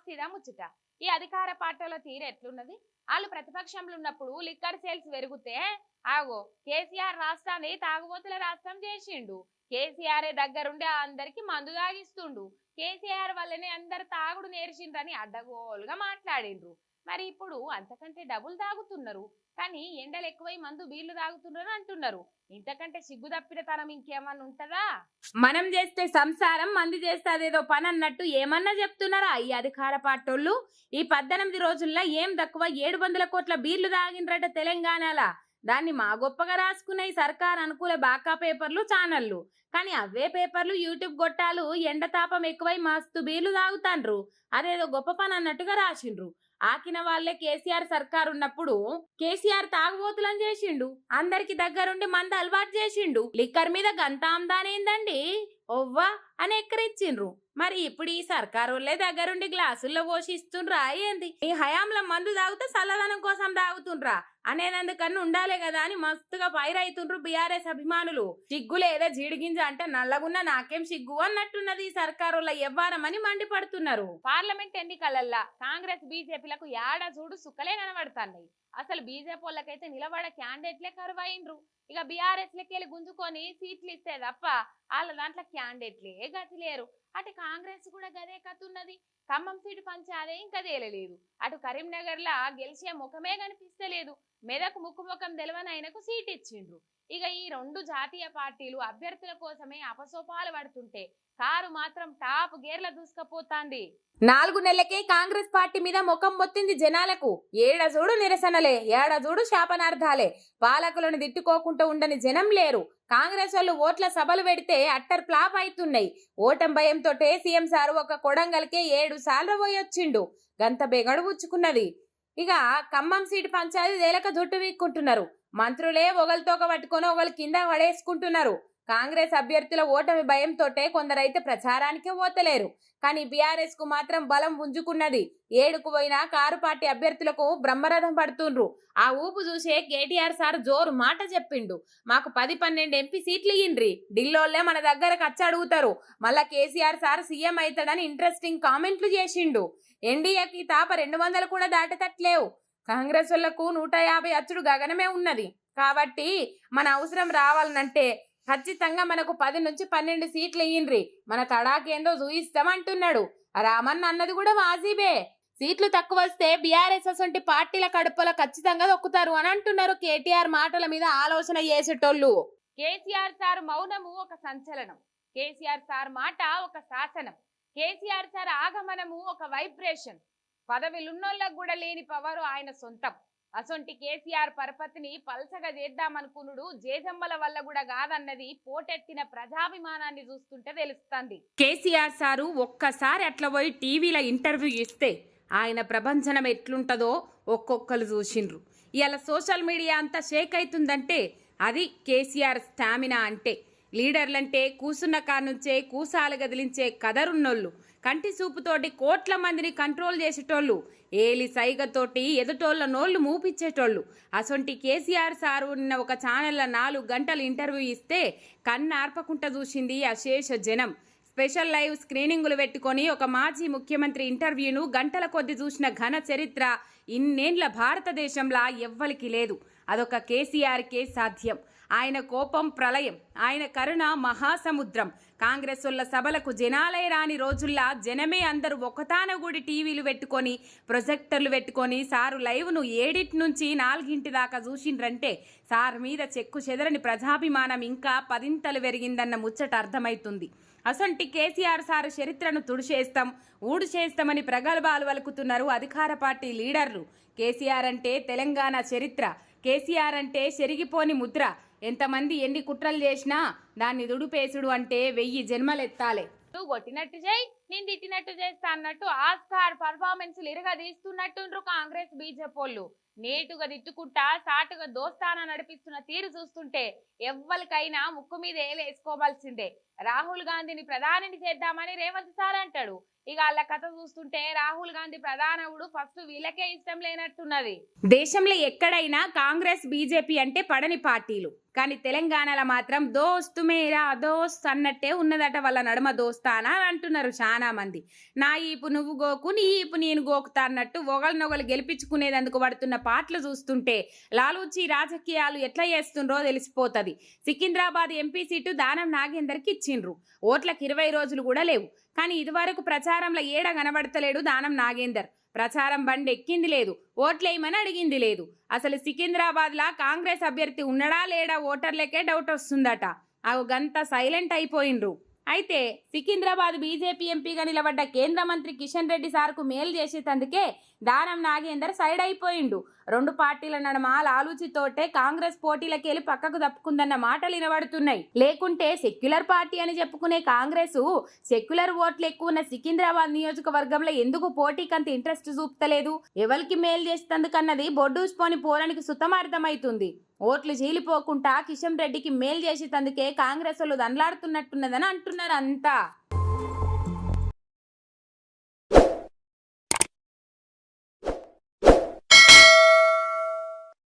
ఆస్తిదా ముచ్చట. ఈ అధికార పార్టీల తీరు ఎట్లున్నది? వాళ్ళు ప్రతిపక్షంలో ఉన్నప్పుడు లిక్కర్ సేల్స్ పెరిగితే ఆగో కేసీఆర్ రాష్ట్రాన్ని తాగుబోతుల రాష్ట్రం చేసిండు. కేసీఆర్ దగ్గరుండి అందరికి మందు తాగిస్తుండు. కేసీఆర్ వల్లనే అందరు తాగుడు నేర్చిండ్రని అడ్డగోలుగా మాట్లాడిండ్రు. మరి ఇప్పుడు అంతకంటే డబుల్ తాగుతున్నారు. కానీ ఎండలు ఎక్కువై మందు బీళ్లు తాగుతున్నారు అంటున్నారు. ఇంతకంటే సిగ్గు తప్పిన తనం ఇంకేమన్నా ఉంటదా? మనం చేస్తే సంసారం, మంది చేస్తే అదేదో పని అన్నట్టు ఏమన్నా చెప్తున్నారా ఈ అధికార పార్టీలు? ఈ 18 రోజుల్లో ఏం తక్కువ 700 కోట్ల బీర్లు తాగిండ్రట తెలంగాణలో. దాన్ని మా గొప్పగా రాసుకున్న ఈ సర్కార్ అనుకూల బాకా పేపర్లు, ఛానళ్లు. కానీ అవే పేపర్లు, యూట్యూబ్ గొట్టాలు ఎండతాపం ఎక్కువై మస్తు బీర్లు తాగుతాండ్రు. అదేదో గొప్ప పని అన్నట్టుగా రాసిండ్రు. ఆకిన వాళ్లే కేసీఆర్ సర్కార్ ఉన్నప్పుడు కేసీఆర్ తాగుబోతులను చేసిండు. అందరికి దగ్గరుండి మంద అలవాటు చేసిండు. లిక్కర్ మీద గంత ఆమ్దానేందండి ఒవ్వా అని ఎక్కరిచ్చిండ్రు. మరి ఇప్పుడు ఈ సర్కారు వాళ్ళే దగ్గరుండి గ్లాసుల్లో పోషిస్తుండ్రా ఏంది? ఈ హయాంలో మందు తాగితే చల్లదనం కోసం తాగుతుండ్రా అనేందుకన్నా ఉండాలే కదా అని మస్తుగా పైరైతుండ్రు బీఆర్ఎస్ అభిమానులు. సిగ్గు లేదా జీడిగింజ అంటే నల్లగున్న నాకేం సిగ్గు అన్నట్టున్నది ఈ సర్కారు వాళ్ళ ఎవ్వారమని మండిపడుతున్నారు. పార్లమెంట్ ఎన్నికలల్లా కాంగ్రెస్ బీజేపీలకు ఏడ చూడు సుక్కలే కనబడుతున్నాయి. అసలు బీజేపీ వాళ్ళకైతే నిలబడ క్యాండిడేట్లే కరువైండ్రు. ఇక బీఆర్ఎస్ లెక్కెళ్ళి గుంజుకొని సీట్లు ఇస్తే తప్ప వాళ్ళ దాంట్లో క్యాండిడేట్లే గతి లేరు. అటు కాంగ్రెస్ కూడా గదే కతున్నది. ఖమ్మం సీటు పంచాదే ఇంకా తేలలేదు. అటు కరీంనగర్ లా గెలిచే ముఖమే కనిపిస్తలేదు. మెదక్ ముఖం తెలవని ఆయనకు సీట్ ఇచ్చిండ్రు. ఇక ఈ రెండు జాతీయ పార్టీలు అభ్యర్థుల కోసమే అపసోపాలు పడుతుంటే కారు మాత్రం టాప్ గేర్ల దూసుకపోతాంది. 4 నెలలకే కాంగ్రెస్ పార్టీ మీద ముఖం మొత్తింది జనాలకు. ఏడ చూడు నిరసనలే, ఏడ చూడు శాపనార్థాలే. పాలకులను తిట్టుకోకుండా ఉండని జనం లేరు. కాంగ్రెస్ వాళ్ళు ఓట్ల సభలు పెడితే అట్టర్ ఫ్లాప్ అవుతున్నాయి. ఓటం భయంతో సీఎం సారు ఒక కొడంగల్కే 7 సార్లు పోయొచ్చిండు. గంత బెగడు పుచ్చుకున్నది. ఇక ఖమ్మం సీటు పంచాయతీ తేలక జుట్టు వీక్కుంటున్నారు. మంత్రులే ఒకరితోక పట్టుకొని ఒకరు కింద పడేసుకుంటున్నారు. కాంగ్రెస్ అభ్యర్థుల ఓటమి భయంతో కొందరైతే ప్రచారానికే పోతలేరు. కానీ బీఆర్ఎస్ కు మాత్రం బలం పుంజుకున్నది. ఏడుకు పోయినా కారు పార్టీ అభ్యర్థులకు బ్రహ్మరథం పడుతుండ్రు. ఆ ఊపు చూసే కేటీఆర్ సార్ జోరు మాట చెప్పిండు. మాకు 10-12 ఎంపీ సీట్లు ఇయ్యండ్రి, ఢిల్లీలోనే మన దగ్గరకు వచ్చి అడుగుతారు. మళ్ళా కేసీఆర్ సార్ సీఎం అవుతాడని ఇంట్రెస్టింగ్ కామెంట్లు చేసిండు. ఎన్డీఏకి తాప 200 కూడా దాటేటట్లేవు. కాంగ్రెస్ వాళ్లకు 150 అచ్చుడు గగనమే ఉన్నది. కాబట్టి మన అవసరం రావాలనంటే ఖచ్చితంగా మనకు 10-12 సీట్లు ఇయ్యండ్రి, మన తడాకేందో చూయిస్తామంటున్నాడు. రామన్న అన్నది కూడా వాజీబే. సీట్లు తక్కువ వస్తే బీఆర్ఎస్ అసొంటి పార్టీల కడుపులో ఖచ్చితంగా దొక్కుతారు అని అంటున్నారు కేటీఆర్ మాటల మీద ఆలోచన చేసేటోళ్ళు. కేసీఆర్ సార్ మౌనము ఒక సంచలనం, కేసీఆర్ సార్ మాట ఒక శాసనం, కేసీఆర్ సార్ ఆగమనము ఒక వైబ్రేషన్. పదవిలున్నోళ్ళకు కూడా లేని పవరు ఆయన సొంతం. అసొంటి కేసీఆర్ పరపతిని పల్సగా చేద్దామనుకునుడు జేజమ్మల వల్ల కూడా కాదన్నది పోటెత్తిన ప్రజాభిమానాన్ని చూస్తుంటే తెలుస్తుంది. కేసీఆర్ సారు ఒక్కసారి అట్లా పోయి టీవీలో ఇంటర్వ్యూ ఇస్తే ఆయన ప్రభంజనం ఎట్లుంటదో ఒక్కొక్కరు చూసిండ్రు. ఇవాళ సోషల్ మీడియా అంతా షేక్ అవుతుందంటే అది కేసీఆర్ స్టామినా అంటే. లీడర్లంటే కూసున్న కానుంచే కూసాలు గదిలించే కదరున్నోళ్ళు, కంటి చూపుతోటి కోట్ల మందిని కంట్రోల్ చేసేటోళ్ళు, ఏలి సైగతోటి ఎదుటోళ్ళ నోళ్లు మూపిచ్చేటోళ్ళు. అసొంటి కేసీఆర్ సారు నిన్న ఒక ఛానల్లో 4 గంటలు ఇంటర్వ్యూ ఇస్తే కన్నార్పకుంట చూసింది అశేష జనం. స్పెషల్ లైవ్ స్క్రీనింగులు పెట్టుకొని ఒక మాజీ ముఖ్యమంత్రి ఇంటర్వ్యూను గంటల కొద్ది చూసిన ఘన చరిత్ర ఇన్నేండ్ల భారతదేశంలా ఎవ్వరికి లేదు. అదొక కేసీఆర్కే సాధ్యం. ఆయన కోపం ప్రళయం, ఆయన కరుణ మహాసముద్రం. కాంగ్రెస్ వాళ్ళ సభలకు జనాలే రాని రోజుల్లా జనమే అందరూ ఒకతానగూడి టీవీలు పెట్టుకొని ప్రొజెక్టర్లు పెట్టుకొని సారు లైవ్ను 7 నుంచి 4 దాకా చూసిండ్రంటే సార్ మీద చెక్కు చెదరని ప్రజాభిమానం ఇంకా 10 పెరిగిందన్న ముచ్చట అర్థమవుతుంది. అసొంటి కేసీఆర్ సారు చరిత్రను తుడిచేస్తాం, ఊడు చేస్తామని ప్రగల్భాలు వలుకుతున్నారు అధికార పార్టీ లీడర్లు. కేసీఆర్ అంటే తెలంగాణ చరిత్ర, కేసీఆర్ అంటే చెరిగిపోని ముద్ర. ఎంతమంది ఎన్ని కుట్రలు చేసినా దాన్ని దుడుపేసుడు అంటే 1000 జన్మలెత్తాలే. నువ్వు కొట్టినట్టు చేయి, నేను తిట్టినట్టు చేస్తా అన్నట్టు ఆస్కార్ పర్ఫార్మెన్స్లు ఇరగదీస్తున్నట్టుండ్రు కాంగ్రెస్ బీజేపీ వాళ్ళు. నేటుగా తిట్టుకుంటా సాటుగా దోస్తానా నడిపిస్తున్న తీరు చూస్తుంటే ఎవ్వరికైనా ముక్కు మీద వేసుకోవాల్సిందే. రాహుల్ గాంధీని ప్రధానిని చేద్దామని రేవంత్ సార్ అంటాడు. ఇక వాళ్ళ కథ చూస్తుంటే రాహుల్ గాంధీ ప్రధానవుడు ఫస్ట్ వీళ్ళకే ఇష్టం లేనట్టున్నది. దేశంలో ఎక్కడైనా కాంగ్రెస్ బీజేపీ అంటే పడని పార్టీలు, కానీ తెలంగాణలో మాత్రం దోస్తు మేరా దోస్త్ అన్నట్టే ఉన్నదట వాళ్ళ నడుమ దోస్తానా అని అంటున్నారు చాలా మంది. నా ఈపు నువ్వు గోకు, నీ ఈపు నేను గోకుతా అన్నట్టు ఒకరినొకరు గెలిపించుకునేందుకు పడుతున్న పాటలు చూస్తుంటే లాలూచి రాజకీయాలు ఎట్లా చేస్తుండ్రో తెలిసిపోతుంది. సికింద్రాబాద్ ఎంపీ సీటు దానం నాగేందర్కి ఇచ్చిండ్రు. ఓట్లకు 20 రోజులు కూడా లేవు, కానీ ఇదివరకు ప్రచారంలో ఏడ కనబడతలేడు దానం నాగేందర్. ప్రచారం బండి ఎక్కింది లేదు, ఓట్లేయమని అడిగింది లేదు. అసలు సికింద్రాబాద్లా కాంగ్రెస్ అభ్యర్థి ఉన్నడా లేడా ఓటర్లకే డౌట్ వస్తుందట. అవి గంత సైలెంట్ అయిపోయిండ్రు. అయితే సికింద్రాబాద్ బీజేపీ ఎంపీగా నిలబడ్డ కేంద్ర మంత్రి కిషన్ రెడ్డి సార్కు మేలు చేసేందుకే దానం నాగేందర్ సైడ్ అయిపోయిండు. 2 పార్టీల నడుమ లాలూచితోటే కాంగ్రెస్ పోటీలకెళ్ళి పక్కకు తప్పుకుందన్న మాటలు వినబడుతున్నాయి. లేకుంటే సెక్యులర్ పార్టీ అని చెప్పుకునే కాంగ్రెస్ సెక్యులర్ ఓట్లు ఎక్కువ ఉన్న సికింద్రాబాద్ నియోజకవర్గంలో ఎందుకు పోటీకంత ఇంట్రెస్ట్ చూపుతలేదు, ఎవరికి మేలు చేసేందుకన్నది బొడ్డూసిపోని పోరానికి సుతమార్థమైతుంది. ఓట్లు చీలిపోకుండా కిషన్ రెడ్డికి మేలు చేసేందుకే కాంగ్రెస్ వాళ్ళు దండలాడుతున్నట్టున్నదని అంటున్నారు అంతా.